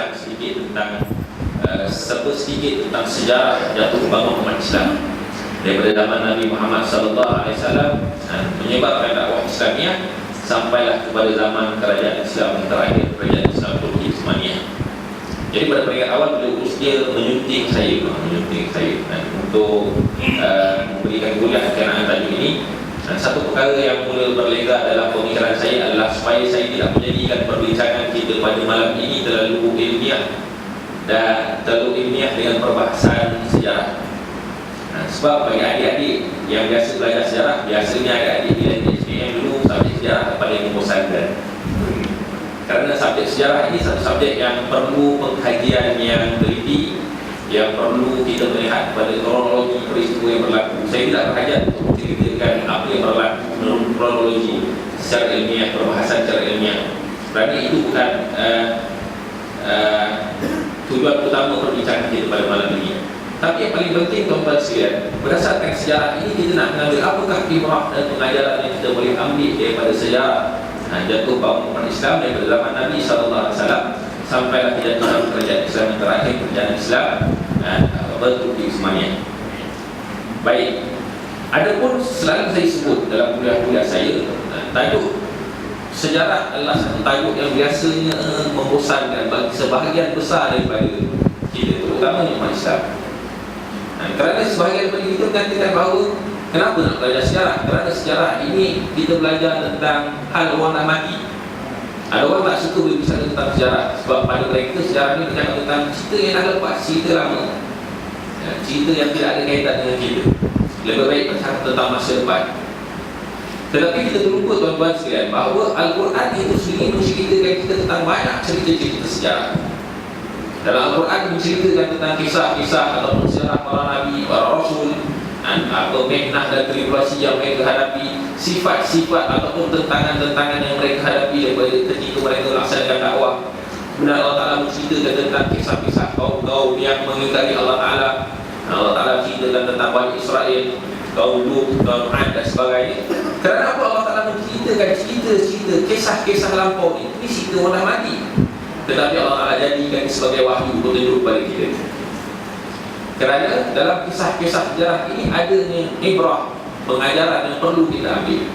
bincang sedikit tentang sedikit tentang sejarah jatuh bangun umat Islam daripada zaman Nabi Muhammad SAW menyebarkan dakwah Islamiah sampailah kepada zaman kerajaan Islam yang terakhir, kerajaan Islam Turki Utsmaniyah. Jadi pada peringkat awal beliau dia menyunting saya untuk memberikan kuliah berkenaan tajuk ini. Dan satu perkara yang mula berlega dalam pemikiran saya adalah supaya saya tidak menjadikan perbincangan kita pada malam ini terlalu ilmiah dengan perbahasan sejarah. Sebab bagi adik-adik yang biasa belajar sejarah, biasanya adik-adik bila SPM dulu subjek sejarah paling membosankan. Kerana subjek sejarah ini satu subjek yang perlu pengkajian yang teliti, yang perlu kita melihat pada kronologi peristiwa yang berlaku. Saya tidak berhajat untuk menceritakan apa yang berlaku menurut kronologi secara ilmiah, perbahasan secara ilmiah, kerana itu bukan tujuan utama perbincangan kita pada malam ini. Tapi yang paling penting tuan-tuan sekalian, berdasarkan sejarah ini kita nak mengambil apakah ibrah dan pengajaran yang kita boleh ambil daripada sejarah jatuh bangun umat Islam daripada zaman Nabi SAW sampailah kejatuhan kerajaan Islam yang terakhir, kerajaan Islam Turki Utsmaniyah. Baik, adapun selalu saya sebut dalam kuliah-kuliah saya, tajuk sejarah adalah satu tajuk yang biasanya membosankan bagi sebahagian besar daripada kita, terutama umat Islam. Kerana sebahagian daripada kita mengatakan bahawa kenapa nak belajar sejarah? Kerana sejarah ini kita belajar tentang hal orang dah mati. Ada orang tak suka berbicara tentang sejarah, sebab pada mereka sejarah ini bercakap tentang cerita yang dah lepas, cerita lama, cerita yang tidak ada kaitan dengan kita. Lebih baik bercakap tentang masa depan. Tetapi kita terlupa tuan-tuan sekalian bahawa Al-Quran itu sendiri menceritakan kita tentang banyak cerita-cerita sejarah. Dalam Al-Quran menceritakan tentang kisah-kisah ataupun sejarah para nabi, para rasul, atau mehnah dan tribulasi yang mereka hadapi, sifat-sifat ataupun tentangan-tentangan yang mereka hadapi daripada ketika mereka melaksanakan dakwah. Kemudian Allah Ta'ala menceritakan tentang kisah-kisah kaum-kaum yang mengingkari Allah Ta'ala. Allah Ta'ala ceritakan tentang Bani Israel, kaum Lut, kaum Ad dan sebagainya. Kerana apa Allah Ta'ala menceritakan cerita-cerita, kisah-kisah lampau ini cerita orang dah mati, tetapi Allah Ta'ala jadikan sebagai wahyu untuk tunjuk kepada kita. Kerana dalam kisah-kisah sejarah ini adanya ibrah, pengajaran yang perlu kita ambil.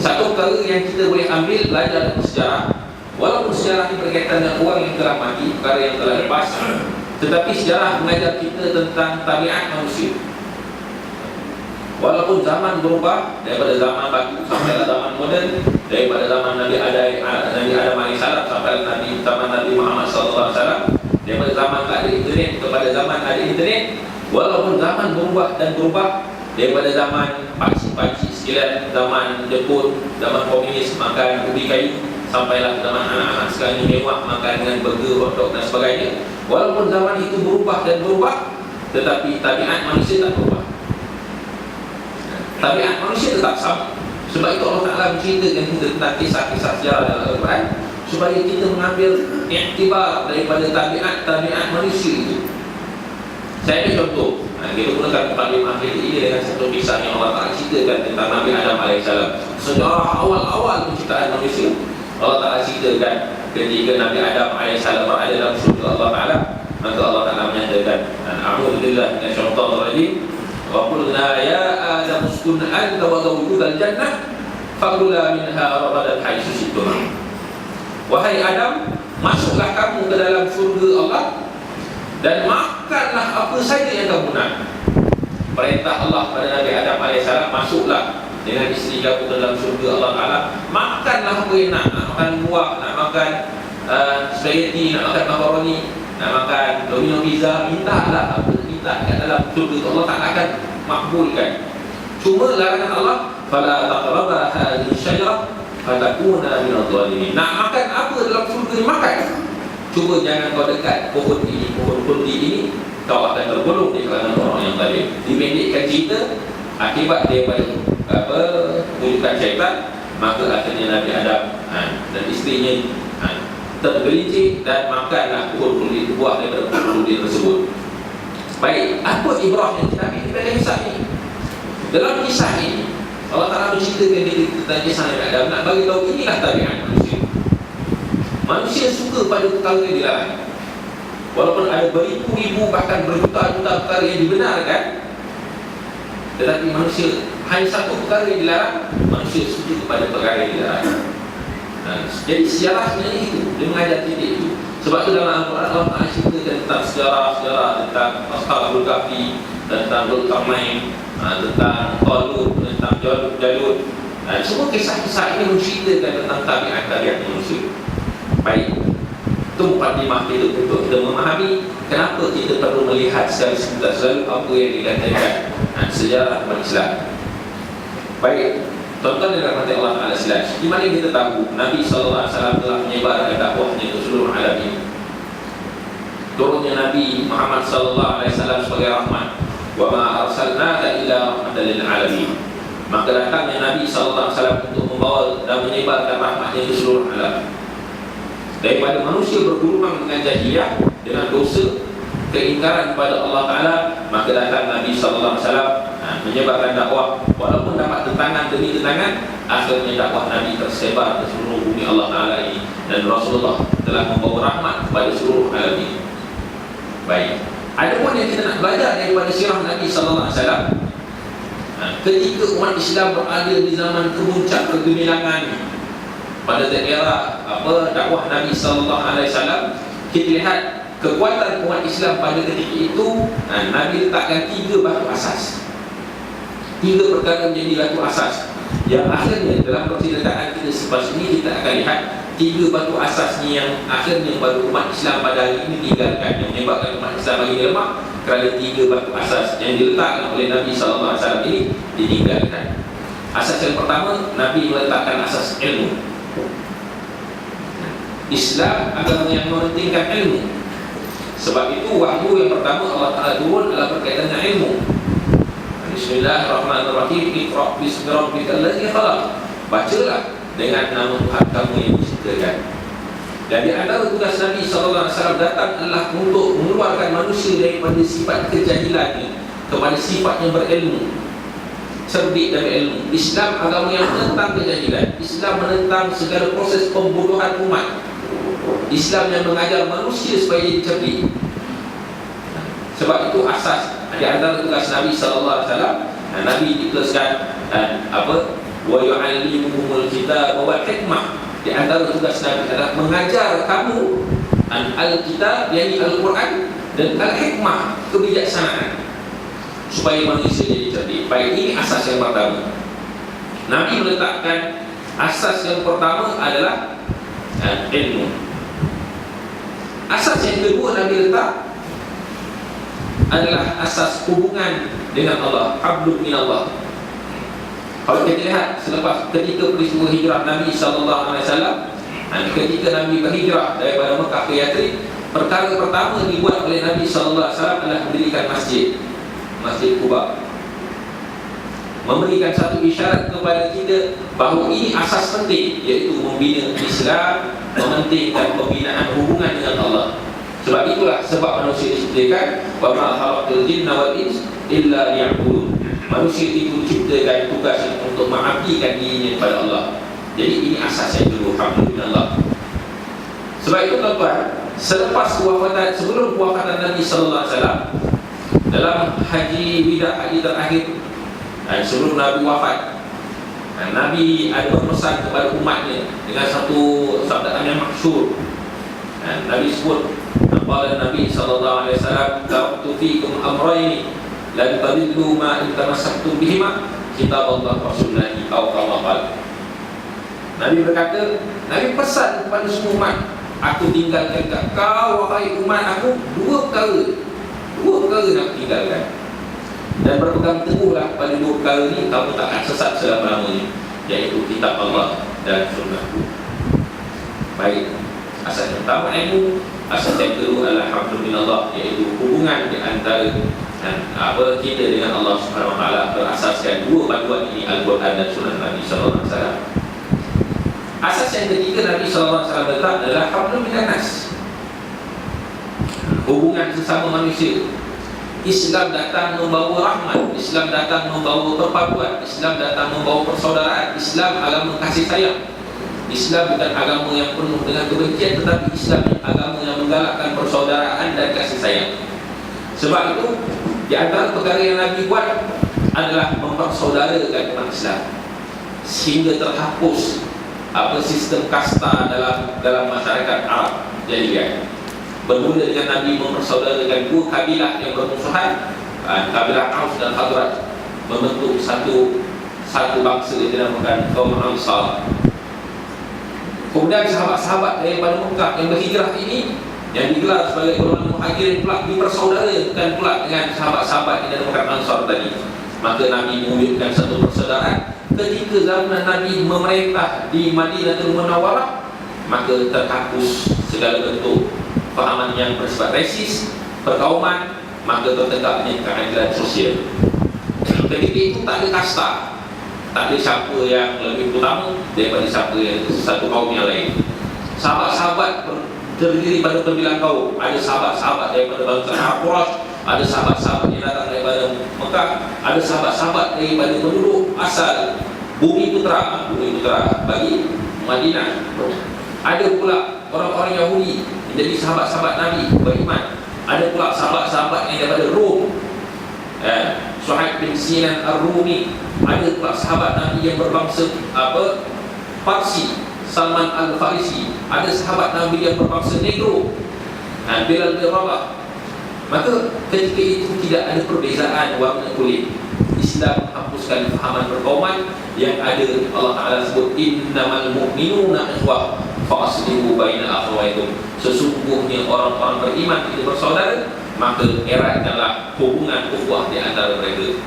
Satu perkara yang kita boleh ambil belajar dari sejarah, walaupun sejarah ini berkaitan dengan orang yang telah mati, perkara yang telah lepas, tetapi sejarah mengajar kita tentang tabiat manusia. Walaupun zaman berubah daripada zaman batu sampai zaman moden, daripada zaman Nabi Adam AS sampai zaman Nabi Muhammad SAW, daripada zaman tak ada internet kepada zaman ada internet, walaupun zaman berubah dan berubah daripada zaman pakcik-pakcik sekalian, zaman Jepun, zaman komunis makan ubi kayu, sampailah zaman anak-anak sekarang ini mewah makan dengan burger, hotdog dan sebagainya. Walaupun zaman itu berubah dan berubah, tetapi tabiat manusia tak berubah. Tabiat manusia tetap sama. Sebab itu Allah Ta'ala menceritakan kita tentang kisah-kisah sejarah dalam Al-Quran, supaya kita mengambil iktibar daripada tabiat manusia itu. Saya ambil contoh, kita gunakan 45 ayat ini dengan satu kisah yang Allah Ta'ala ceritakan tentang Nabi Adam AS. Sejarah awal-awal penciptaan manusia, Allah Ta'ala ceritakan ketika Nabi Adam AS berada dalam surga Allah Ta'ala, maka Allah Ta'ala menyatakan, A'udzubillah minasyaitonir rajim, wa qulna ya Adam uskun anta wa zawjukal jannah fakula minha ragadan haitsu syi'tum. Wahai Adam, masuklah kamu ke dalam surga Allah dan makanlah apa saja yang kamu nak. Perintah Allah pada Nabi Adam AS, masuklah dengan isteri kamu ke dalam surga Allah Ta'ala, makanlah apa yang nak makan buah, nak makan spaghetti, nak makan makaroni, nak makan domino pizza, mintalah apa minta kat dalam surga Allah Ta'ala akan makbulkan. Cuma larangan Allah, fala taqraba hadhihi syajarah fatakuna minadh dhalimin. Nak makan apa dalam surga ni makan, cuba jangan kau dekat pohon ini, pohon kurdi ini, kau akan tergolong di kalangan orang yang zalim. Dipendekkan cerita, akibat daripada wujudan syaitan, maka akhirnya Nabi Adam dan isterinya tergelincir dan makanlah pohon kurdi, buah daripada pohon kurdi tersebut. Baik, apa ibrah yang kita ambil daripada kisah ini? Dalam kisah ini Allah Ta'ala menceritakan tentang kisah Nabi Adam, nak bagi tahu inilah tabiat manusia. Manusia suka pada perkara yang dilarang. Walaupun ada beribu-ribu bahkan berjuta-juta perkara yang dibenarkan, tetapi manusia hanya satu perkara yang dilarang, manusia suka kepada perkara yang dilarang. Jadi sejarah sebenarnya itu, dia mengajar kita itu. Sebab itu dalam Al-Quran Allah Ta'ala ceritakan tentang sejarah-sejarah, tentang Ashabul Kahfi, tentang Dzulqarnain, tentang Talut, tentang Jalut. Semua kisah-kisah ini menceritakan tentang tabiat-tabiat manusia. Baik, itu mukadimah kita untuk kita memahami kenapa kita perlu melihat secara selalu apa yang dikatakan sejarah umat Islam. Baik, tuan-tuan dan rahmati Allah Ta'ala sekalian, di mana kita tahu Nabi SAW telah menyebarkan dakwahnya ke seluruh alam ini. Turunnya Nabi Muhammad SAW sebagai rahmat, wa ma arsalnaka illa rahmatan lil alamin. Maka datangnya Nabi SAW untuk membawa dan menyebarkan rahmatnya ke seluruh alam. Daripada manusia bergurungan dengan jahiliyah, dengan dosa, keingkaran kepada Allah Ta'ala, maka datang Nabi SAW menyebarkan dakwah. Walaupun dapat tentangan demi tentangan, akhirnya dakwah Nabi tersebar ke seluruh bumi Allah Ta'ala ini, dan Rasulullah telah membawa rahmat kepada seluruh alam ini. Baik, ada pun yang kita nak belajar daripada sirah Nabi SAW. Ketika umat Islam berada di zaman kemuncak kegemilangan pada daerah dakwah Nabi SAW, kita lihat kekuatan umat Islam pada ketika itu. Nabi letakkan 3 batu asas, 3 perkara menjadi batu asas, yang akhirnya dalam persilakan kita selepas ini kita akan lihat 3 batu asas ni yang akhirnya baru umat Islam pada hari ini tinggalkan, yang menyebabkan umat Islam bagi lemah kerana 3 batu asas yang diletakkan oleh Nabi SAW ini ditinggalkan. Asas yang pertama, Nabi meletakkan asas ilmu. Islam agama yang mementingkan ilmu. Sebab itu wahyu yang pertama Allah Ta'ala turun adalah berkaitan dengan ilmu. Bismillahirrahmanirrahim. Iqra' bismi rabbikal ladzi khalaq. Bacalah dengan nama Tuhan kamu yang menciptakan. Dan di antara tugas Nabi SAW datang adalah untuk mengeluarkan manusia daripada sifat kejahilannya kepada sifat yang berilmu, cerdik dan berilmu. Islam agama yang menentang kejahilan. Islam menentang segala proses pembodohan umat. Islam yang mengajar manusia supaya jadi cerdik. Sebab itu asas di antara tugas Nabi SAW. Nabi ditugaskan wa yu'allimuhumul kitab wal hikmah. Di antara tugas Nabi adalah mengajar kamu al-kitab, yakni Al-Quran, dan al-hikmah, kebijaksanaan, supaya manusia jadi cerdik. Baik, ini asas yang pertama. Nabi meletakkan asas yang pertama adalah ilmu. Asas yang kedua Nabi letak adalah asas hubungan dengan Allah, hablum minallah. Kalau kita lihat selepas ketika peristiwa hijrah Nabi SAW, ketika Nabi berhijrah daripada Mekah ke Yathrib, perkara pertama dibuat oleh Nabi SAW adalah mendirikan masjid, Masjid Quba. Memberikan satu isyarat kepada kita bahawa ini asas penting, iaitu membina Islam, mementingkan pembinaan hubungan dengan Allah. Sebab itulah sebab manusia diciptakan, wa ma khalaqtul jinna wal ins illa liya'budun. Manusia itu diciptakan tugas untuk mengabdikan dirinya kepada Allah. Jadi ini asas yang kedua, alhamdulillah. Sebab itu tuan-tuan, sebelum wafatan Nabi SAW, dalam haji wida, haji terakhir sebelum Nabi wafat, Nabi ada berpesan kepada umatnya dengan satu sabdaan yang masyhur. Nabi sebut, qala Nabi sallallahu alaihi wasallam, "Taraktu fiikum amrayni lan tadillu ma in tamassaktum bihima, kitaballah wa sunnati," atau kama qala. Nabi berkata, Nabi pesan kepada semua umat, aku tinggalkan kat kau wahai umat aku dua perkara nak tinggalkan, dan berpegang teguhlah pada dua perkara ni, kamu tak akan sesat selama-lamanya, iaitu kitab Allah dan sunnahku. Baik, asas yang pertama ilmu, asas yang kedua adalah alhamdulillah, iaitu hubungan di antara kita dengan Allah Subhanahu Wa Taala berasaskan dua panduan ini, Al-Quran dan Sunnah Nabi Sallallahu Alaihi Wasallam. Asas yang ketiga Nabi Sallallahu Alaihi Wasallam letak adalah hablum minan nas, hubungan sesama manusia. Islam datang membawa rahmat, Islam datang membawa perpaduan, Islam datang membawa persaudaraan, Islam agama kasih sayang. Islam bukan agama yang penuh dengan kebencian, tetapi Islam agama yang menggalakkan persaudaraan dan kasih sayang. Sebab itu, di antara perkara yang Nabi buat adalah mempersaudarakan umat Islam sehingga terhapus sistem kasta dalam masyarakat Arab Jahiliyah. Bermula dengan Nabi mempersaudarakan dua kabilah yang bermusuhan, kabilah Aus dan Khazraj, membentuk satu bangsa yang dinamakan kaum Ansar. Kemudian sahabat-sahabat daripada Mekah yang berhijrah ini, yang digelar sebagai golongan muhajirin, pula dipersaudarakan pula dengan sahabat-sahabat yang dinamakan Ansar tadi. Maka Nabi mewujudkan satu persaudaraan. Ketika zaman Nabi memerintah di Madinatul Munawwarah, maka terhapus segala bentuk fahaman yang bersifat resis, perkauman, maka tertegaknya keadilan sosial. Ketika itu tak ada kasta, tak ada siapa yang lebih utama daripada siapa yang satu kaum yang lain. Sahabat-sahabat terdiri pada 9 kaum. Ada sahabat-sahabat daripada bangsa Quraisy, ada sahabat-sahabat yang datang daripada Mekah, ada sahabat-sahabat daripada penduduk asal Bumi Putra bagi Madinah. Ada pula orang-orang Yahudi menjadi sahabat-sahabat Nabi beriman. Ada pula sahabat-sahabat yang daripada Rom, Suhaib bin Sinan Ar-Rumi. Ada pula sahabat Nabi yang berbangsa Parsi, Salman Al-Farisi. Ada sahabat Nabi yang berbangsa Negro, Bilal bin Rabah. Maka ketika itu tidak ada perbezaan warna kulit. Islam menghapuskan fahaman perkauman yang ada. Allah Ta'ala sebut innamal mu'minuna ikhwah fa aslihu baina akhawaykum. Sesungguhnya orang-orang beriman itu bersaudara, maka eratkanlah hubungan ukhuwah di antara mereka.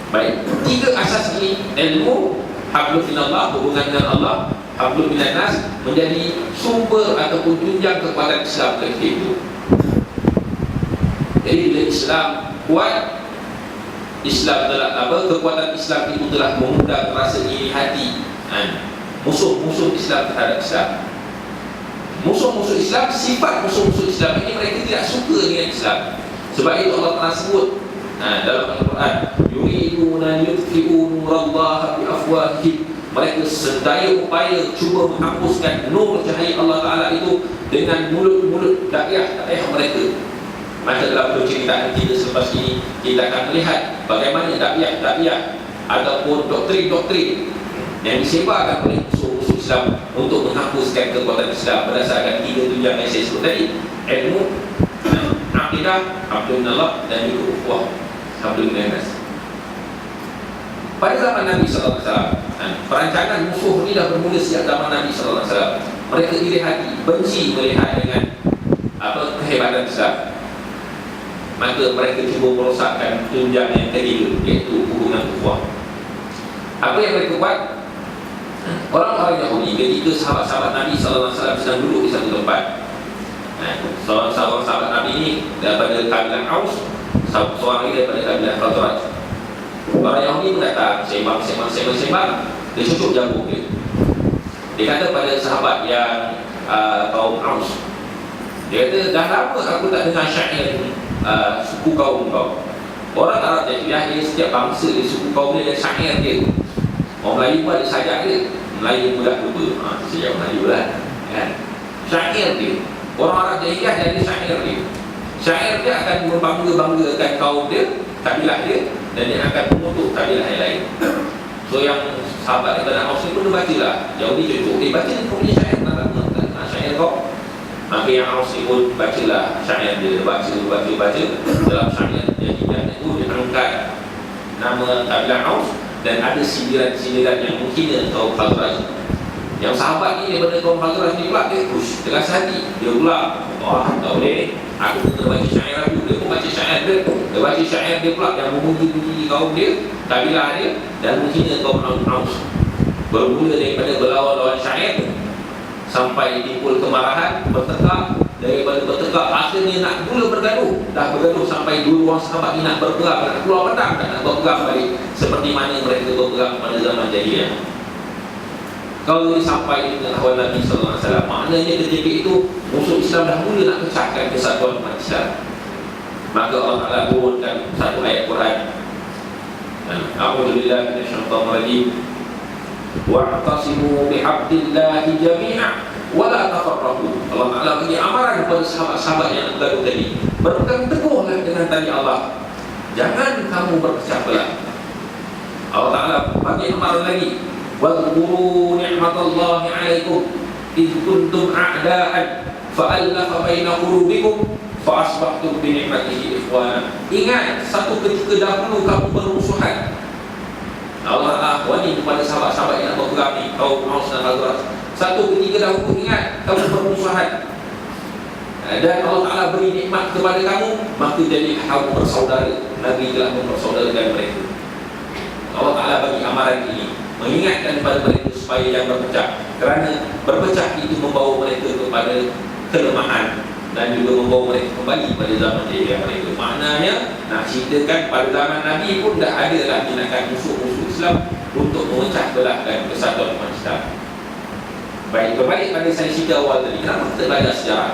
Baik, 3 asas ini, ilmu, hablum minallah, hubungan dengan Allah, hablum minan nas, menjadi sumber ataupun tunjang kekuatan Islam ketika itu. Jadi bila Islam kuat, Islam telah kekuatan Islam itu telah mengundang rasa iri hati musuh-musuh Islam terhadap Islam. Musuh-musuh Islam, sifat musuh-musuh Islam ini, mereka tidak suka dengan Islam. Sebab itu Allah telah sebut dalam Al-Quran, yuriduna yutfi'u nurallaha bi afwahihim. Mereka sedaya upaya cuba menghapuskan nur cahaya Allah Ta'ala itu dengan mulut-mulut dakwah mereka. Maka dalam penceritaan kita selepas ini, kita akan melihat bagaimana dakwah ataupun doktrin-doktrin yang disebarkan oleh musuh-musuh Islam untuk menghapuskan kekuatan Islam berdasarkan 3 tunjang yang saya sebut tadi: ilmu, akidah, hablum minallah, dan juga ukhuwah, hablum minan nas. Pada zaman Nabi sallallahu alaihi wasallam, perancangan musuh ini dah bermula sejak zaman Nabi sallallahu alaihi wasallam. Mereka iri hati, benci melihat dengan kehebatan Islam. Maka mereka cuba merosakkan tunjang yang ketiga, iaitu hubungan ukhuwah. Apa yang mereka buat? Orang-orang Yahudi ketika sahabat-sahabat Nabi sallallahu alaihi wasallam sedang duduk di satu tempat. Seorang sahabat Nabi ini daripada kabilah Aus, seorang lagi daripada kabilah Khazraj. Orang Yahudi pun datang, sembang, dia cucuk jagung dia. Dia kata pada sahabat yang kaum Aus, dia kata, dah lama aku tak dengar syair suku kaum kau. Orang Arab Jahiliyah, dia setiap bangsa dia, suku kaum dia ada syair dia. Orang Melayu pun ada sajak dia. Melayu mudah lupa, sejak Melayu lah kan? Syair dia. Orang Arab Jahiliyah dia ada syair dia. Syair dia akan membangga-banggakan kaum dia, kabilah dia, dan dia akan mengutuk kabilah yang lain. So yang sahabat daripada Aus ni pun dia baca lah. Yahudi cucuk, baca dia punya syair, tak syair kau. Maka yang Aus ni pun bacalah syair dia, baca. Dalam syair Jahiliyah itu dia angkat nama kabilah Aus, dan ada sindiran-sindiran yang menghina kaum Khazraj. Yang sahabat ni daripada kaum Khazraj ni pula dia push, dia rasa hati. Dia pula, tak boleh, aku kena baca syair aku. Dia pun baca syair dia. Dia baca syair dia pula yang memuji-puji kaum dia, kabilah dia, dan menghina kaum Aus. Bermula daripada berlawan-lawan syair sampai timbul kemarahan, bertekak. Daripada bertekak, akhirnya nak mula bergaduh. Dah bergaduh sampai dua orang sahabat ni nak berperang, nak keluar pedang, nak berperang balik seperti mana mereka berperang pada zaman Jahiliyah. Kalau sampai di pengetahuan Nabi sallallahu alaihi wasallam, maknanya ketika itu musuh Islam dah mula nak pecahkan kesatuan umat Islam. Maka Allah Ta'ala turunkan satu ayat Quran. A'udzubillahi minasyaitonir rajim. wa'tasimu bihablillahi jami'a wa la tafarraqu. Allah Ta'ala bagi amaran kepada sahabat-sahabat yang bergaduh tadi, berpegang teguhlah dengan tali Allah, jangan kamu berpecah belah. Allah Ta'ala bagi amaran lagi, wadhkuru ni'matallahi 'alaikum id kuntum a'da'an fa'alafa baina qulubikum fa'asbahtum bi ni'matihi ikhwana. Ingat satu ketika dahulu kamu bermusuhan. Allah Ta'ala wani kepada sahabat-sahabat yang berperang ni, kaum Aus dan Khazraj. Satu ketika dahulu ingat kamu bermusuhan, dan Allah Ta'ala beri nikmat kepada kamu, maka jadi kamu bersaudara. Nabi telah mempersaudarakan mereka. Allah Ta'ala bagi amaran ini, mengingatkan kepada mereka supaya jangan berpecah, kerana berpecah itu membawa mereka kepada kelemahan dan juga membawa mereka kembali pada zaman jahiliyah mereka. Maknanya nak ceritakan pada zaman Nabi pun dah ada lah tindakan musuh-musuh Islam untuk memecah belahkan kesatuan umat Islam. Baik, berbalik pada saya cerita awal tadi, kenapa kita belajar sejarah?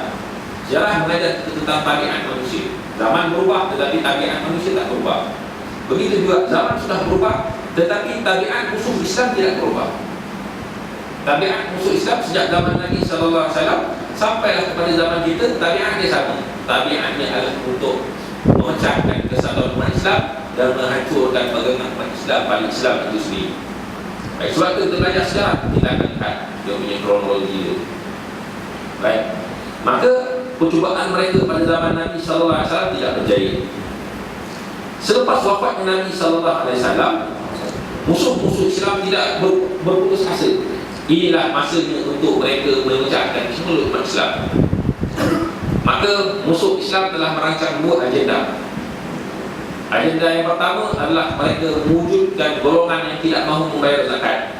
Sejarah mengajar kita tentang tabiat manusia. Zaman berubah tetapi tabiat manusia tak berubah. Begitu juga zaman sudah berubah tetapi tabiat musuh Islam tidak berubah. Tabiat musuh Islam sejak zaman Nabi SAW sampailah kepada zaman kita, tabiat dia sama. Tabiatnya adalah untuk memecahkan kesatuan umat Islam dan menghancurkan bagaimana umat Islam pada Islam itu sendiri. Baik, sebab itu kita belajar sejarah, kita akan lihat dia punya kronologi itu. Baik, maka percubaan mereka pada zaman Nabi SAW tidak berjaya. Selepas wafatnya Nabi SAW, musuh-musuh Islam tidak berputus asa. Inilah masanya untuk mereka memecahkan semua umat Islam. Maka musuh Islam telah merancang dua agenda. Agenda yang pertama adalah mereka mewujudkan golongan yang tidak mahu membayar zakat.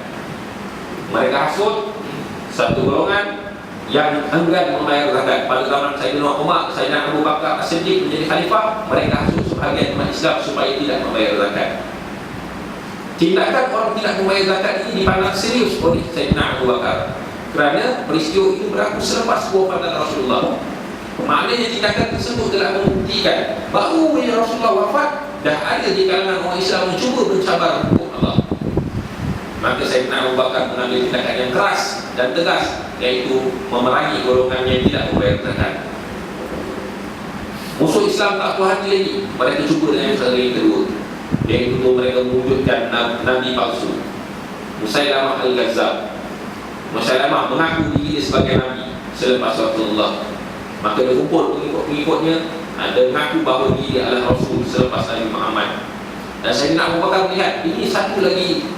Mereka hasut satu golongan yang enggan membayar zakat. Pada zaman Sayyidina Umar, Sayyidina Abu Bakar As-Siddiq menjadi khalifah, mereka hasut sebahagian umat Islam supaya tidak membayar zakat. Tindakan orang tidak membayar zakat ini dipandang serius oleh Sayyidina Abu Bakar, kerana peristiwa itu berlaku selepas wafatan Rasulullah. Maknanya tindakan tersebut telah membuktikan bahawa bila Rasulullah wafat, dah ada di kalangan orang Islam mencuba mencabar hukum Allah. Maka Sayyidina Abu Bakar mengambil tindakan yang keras dan tegas, iaitu memerangi golongan yang tidak membayar zakat. Musuh Islam tak puas hati lagi, mereka cuba dengan cara yang kedua, iaitu mereka mewujudkan Nabi palsu, Musailamah Al-Ghazab. Musailamah mengaku diri sebagai Nabi selepas Rasulullah. Maka dia kumpul pengikut-pengikutnya dan mengaku bahawa dia adalah Rasul selepas Nabi Muhammad. Dan Sayyidina Abu Bakar melihat ini satu lagi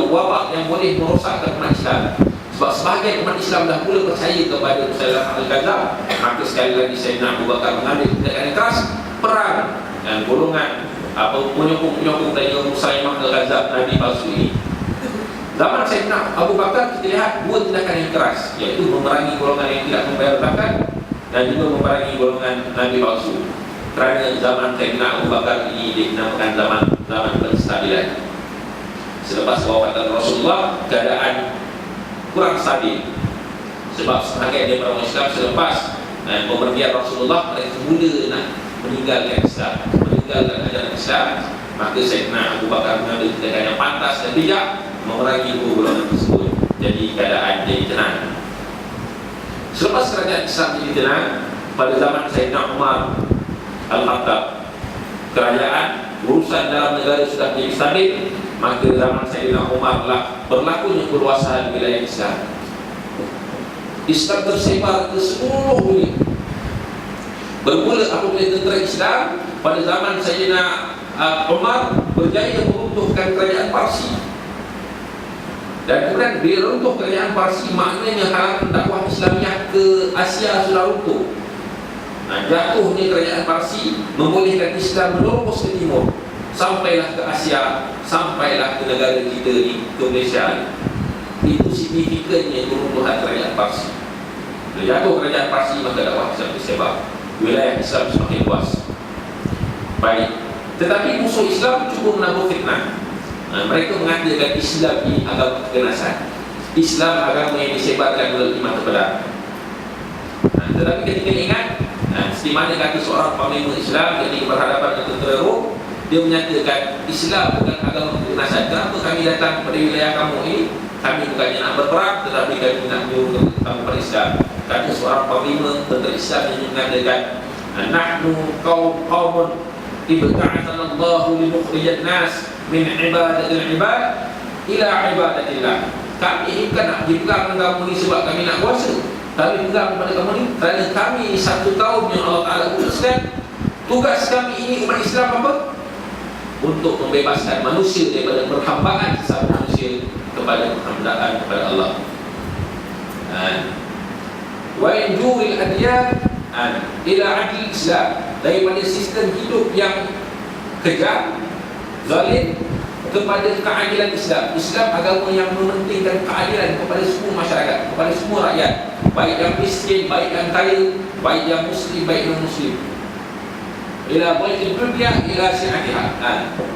wabak yang boleh merosakkan umat Islam. Sebab sebahagian umat Islam dah mula percaya kepada Musailamah Al-Ghazab. Maka sekali lagi Sayyidina Abu Bakar mengambil tindakan yang keras, perang dan golongan penyokong dari Musailamah Al-Ghazab, Nabi palsu ini. Zaman Sayyidina Abu Bakar kita lihat dua tindakan yang keras, iaitu memerangi golongan yang tidak membayar zakat dan juga memerangi golongan Nabi palsu. Kerana zaman Sayyidina Abu Bakar ini dinamakan zaman penstabilan. Selepas wafatan Rasulullah, keadaan kurang stabil. Sebab sebahagian daripada orang Islam selepas pemergian Rasulullah, mereka mula nak meninggalkan Islam, meninggalkan ajaran Islam. Maka Sayyidina Abu Bakar mengambil tindakan yang pantas dan bijak, memerangi golongan tersebut. Jadi keadaan jadi tenang. Selepas kerajaan Islam jadi tenang, pada zaman Sayyidina Umar Al-Khattab, kerajaan urusan dalam negara sudah jadi stabil. Maka zaman Sayyidina Umar lah berlakunya perluasan wilayah Islam. Islam tersebar ke seluruh dunia. Bermula apabila tentera Islam pada zaman Sayyidina Umar berjaya meruntuhkan kerajaan Parsi. Dan kemudian bila runtuh kerajaan Parsi, maknanya halangan dakwah Islamiah ke Asia sudah runtuh. Jatuhnya kerajaan Parsi membolehkan Islam menerobos ke timur, sampailah ke Asia, sampailah ke negara kita ni, ke Malaysia. Itu signifikannya keruntuhan kerajaan Parsi. Bila jatuh kerajaan Parsi, maka dakwah Islam tersebar, wilayah Islam semakin luas. Baik, tetapi musuh Islam cuba menabur fitnah. Mereka mengatakan Islam ini agama keganasan, Islam agama yang disebarkan melalui mata pedang. Tetapi ketika ingat, di mana kata seorang panglima Islam ketika berhadapan dengan tentera Rom, dia menyatakan Islam bukan agama keganasan. Kenapa kami datang pada wilayah kamu ini? Kami bukannya nak berperang, tetapi kami nak menyuruh kamu berislam. Kata seorang panglima tentera Islam yang mengatakan, nahnu qaumun ibta'athana Allah linukhrijan nas min ibadatil ibad ila ibadatillah. Kami ini bukan nak pergi perang dengan kamu ni sebab kami nak kuasa. Kami pegang kepada kamu ni kerana kami satu kaum yang Allah Ta'ala utuskan. Tugas kami ini umat Islam apa? Untuk membebaskan manusia daripada perhambaan sesama manusia kepada perhambaan kepada Allah. Wa injuril adyan ila adil Islam, daripada sistem hidup yang kejam, zalim, kepada keadilan Islam. Islam agama yang mementingkan keadilan kepada semua masyarakat, kepada semua rakyat, baik yang miskin, baik yang kaya, baik yang muslim, baik yang muslim. Ila baitil dunya ila si'atiha.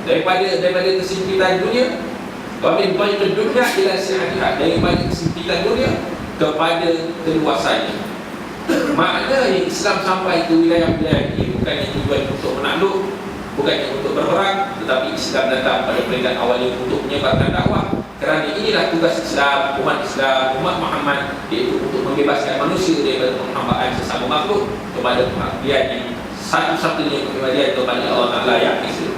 Daripada kesempitan dunia, wa min baitil dunya ila si'atiha, daripada kesempitan dunia kepada keluasannya. Maknanya Islam sampai ke wilayah-wilayah ini bukannya tujuan untuk menakluk, bukannya untuk berperang, tetapi Islam datang pada peringkat awalnya untuk menyebarkan dakwah. Kerana inilah tugas Islam, umat Muhammad, iaitu untuk membebaskan manusia daripada penghambaan sesama makhluk kepada pengabdian yang satu-satunya kepada Allah Ta'ala yang Islam.